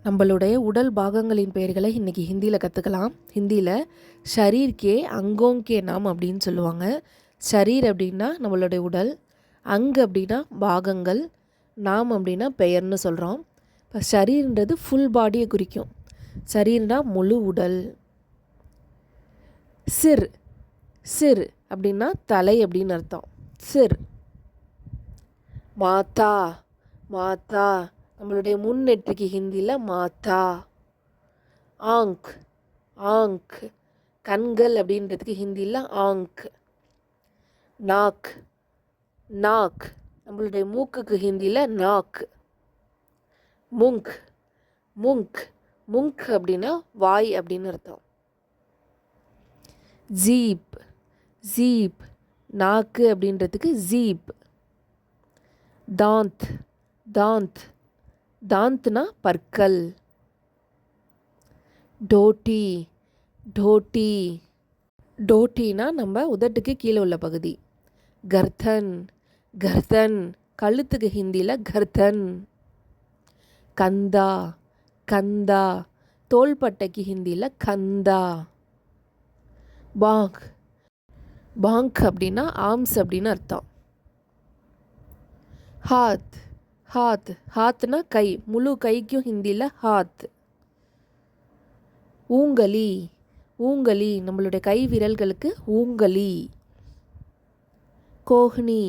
நம்மளுடைய உடல் பாகங்களின் பெயர்களை இன்றைக்கி ஹிந்தியில் கற்றுக்கலாம். ஹிந்தியில் ஷரீர் கே அங்கோங் கே நாம் அப்படின்னு சொல்லுவாங்க. ஷரீர் அப்படின்னா நம்மளுடைய உடல், அங்கு அப்படின்னா பாகங்கள், நாம் அப்படின்னா பெயர்னு சொல்கிறோம். இப்போ ஷரீர்ன்றது ஃபுல் பாடியை குறிக்கும். ஷரீர்னா முழு உடல். சிர் சிர் அப்படின்னா தலை அப்படின்னு அர்த்தம். சிர். மாதா மாதா நம்மளுடைய முன்னெற்றிக்கு ஹிந்தியில் மாதா. ஆங்க் ஆங்க் கண்கள் அப்படின்றதுக்கு ஹிந்தியில் ஆங்க். நாக் நாக் நம்மளுடைய மூக்குக்கு ஹிந்தியில் நாக். முங்க் முங்க் முங்க் அப்படின்னா வாய் அப்படின்னு அர்த்தம். ஜீப் ஜீப் நாக்கு அப்படின்றதுக்கு ஜீப். தாந்த் தாந்த் தாந்த்னா பற்கள். டோட்டி டோட்டி டோட்டினா நம்ம உதட்டுக்கு கீழே உள்ள பகுதி. கர்தன் கர்தன் கழுத்துக்கு ஹிந்தியில் கர்தன். கந்தா கந்தா தோள்பட்டைக்கு ஹிந்தியில் கந்தா. பாங்க் பாங்க் அப்படின்னா ஆர்ம்ஸ் அப்படின்னு அர்த்தம். ஹாத் ஹாத் ஹாத்னா கை, முழு கைக்கும் ஹிந்தியில் ஹாத். ஊங்கலி ஊங்கலி நம்மளுடைய கை விரல்களுக்கு ஊங்கலி. கோஹ்னி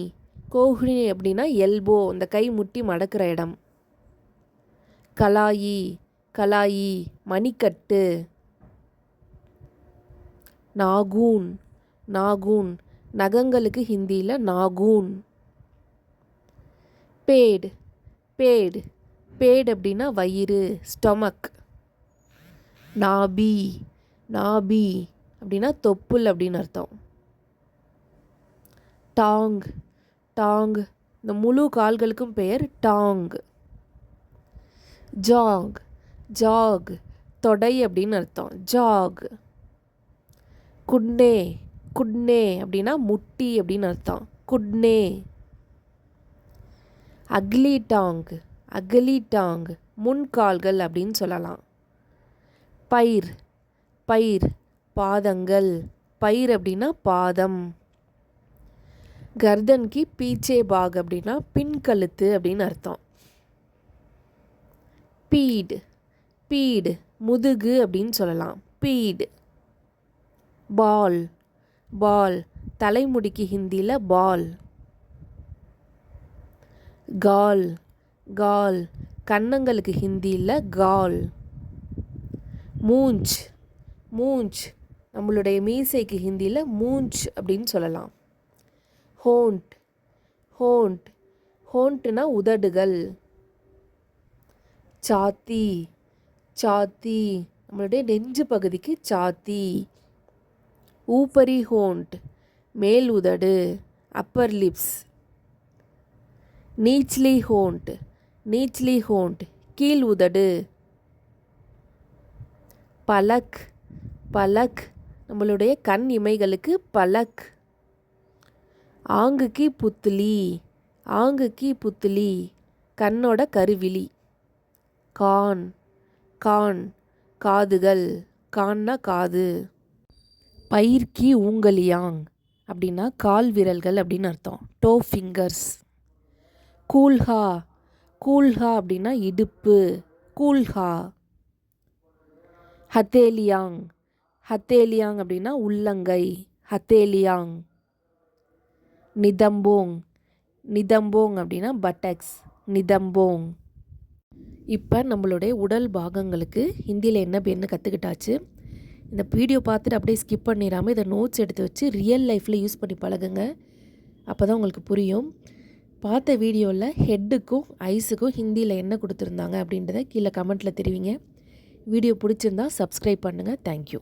கோஹ்னி அப்படின்னா எல்போ, இந்த கை முட்டி மடக்கிற இடம். கலாயி கலாயி மணிக்கட்டு. நாகூன் நாகூன் நகங்களுக்கு ஹிந்தியில் நாகூன். பேட் பேட் பேட் அப்படின்னா வயிறு, ஸ்டொமக். நாபி நாபி அப்படின்னா தொப்புள் அப்படின்னு அர்த்தம். டாங் டாங் இந்த முழு கால்களுக்கும் பெயர் டாங். ஜாக் ஜாக் தொடை அப்படின்னு அர்த்தம். ஜாக். குட்னே குட்னே அப்படின்னா முட்டி அப்படின்னு அர்த்தம். குட்னே. அக்லி டாங் அக்லி டாங் முன்கால்கள் அப்படின்னு சொல்லலாம். பயிர் பயிர் பாதங்கள். பயிர் அப்படின்னா பாதம். கர்தன்கி பீச்சே பாக் அப்படின்னா பின்கழுத்து அப்படின்னு அர்த்தம். பீட் பீடு முதுகு அப்படின்னு சொல்லலாம். பீட். பால் பால் தலைமுடிக்கு ஹிந்தியில் பால். கால் கால் கன்னங்களுக்கு ஹிந்தியில் கால். மூஞ்ச் மூஞ்ச் நம்மளுடைய மீசைக்கு ஹிந்தியில் மூஞ்ச் அப்படின்னு சொல்லலாம். ஹோண்ட் ஹோண்ட் ஹோண்ட்னா உதடுகள். சாத்தி சாத்தி நம்மளுடைய நெஞ்சு பகுதிக்கு சாத்தி. ஊப்பரி ஹோண்ட் மேல் உதடு, அப்பர் லிப்ஸ். நீச்லி ஹோண்ட் நீச்லி ஹோண்ட் கீழ் உதடு. பலக் பலக் நம்மளுடைய கண் இமைகளுக்கு பலக். ஆங்குக்கு புத்துலி ஆங்குக்கு புத்துலி கண்ணோட கருவிழி. கான் கான் காதுகள். கான்னா காது. பயிர்கி ஊங்கலியாங் அப்படின்னா கால் விரல்கள் அப்படின்னு அர்த்தம். To fingers. கூல்ஹா கூல்ஹா அப்படின்னா இடுப்பு. கூல்ஹா. ஹத்தேலியாங் ஹத்தேலியாங் அப்படின்னா உள்ளங்கை. ஹத்தேலியாங். நிதம்போங் நிதம்போங் அப்படின்னா பட்டக்ஸ். நிதம்போங். இப்போ நம்மளுடைய உடல் பாகங்களுக்கு ஹிந்தியில் என்ன பேர்னு கற்றுக்கிட்டாச்சு. இந்த வீடியோ பார்த்துட்டு அப்படியே ஸ்கிப் பண்ணிடாமல் இதை நோட்ஸ் எடுத்து வச்சு ரியல் லைஃப்பில் யூஸ் பண்ணி பழகுங்க. அப்போ தான் உங்களுக்கு புரியும். பார்த்த வீடியோவில் ஹெட்டுக்கும் ஐஸுக்கும் ஹிந்தியில் என்ன கொடுத்துருந்தாங்க அப்படின்றத கீழே கமெண்ட்டில் தெரிவிங்க. வீடியோ பிடிச்சிருந்தா சப்ஸ்கிரைப் பண்ணுங்கள். தேங்க்யூ.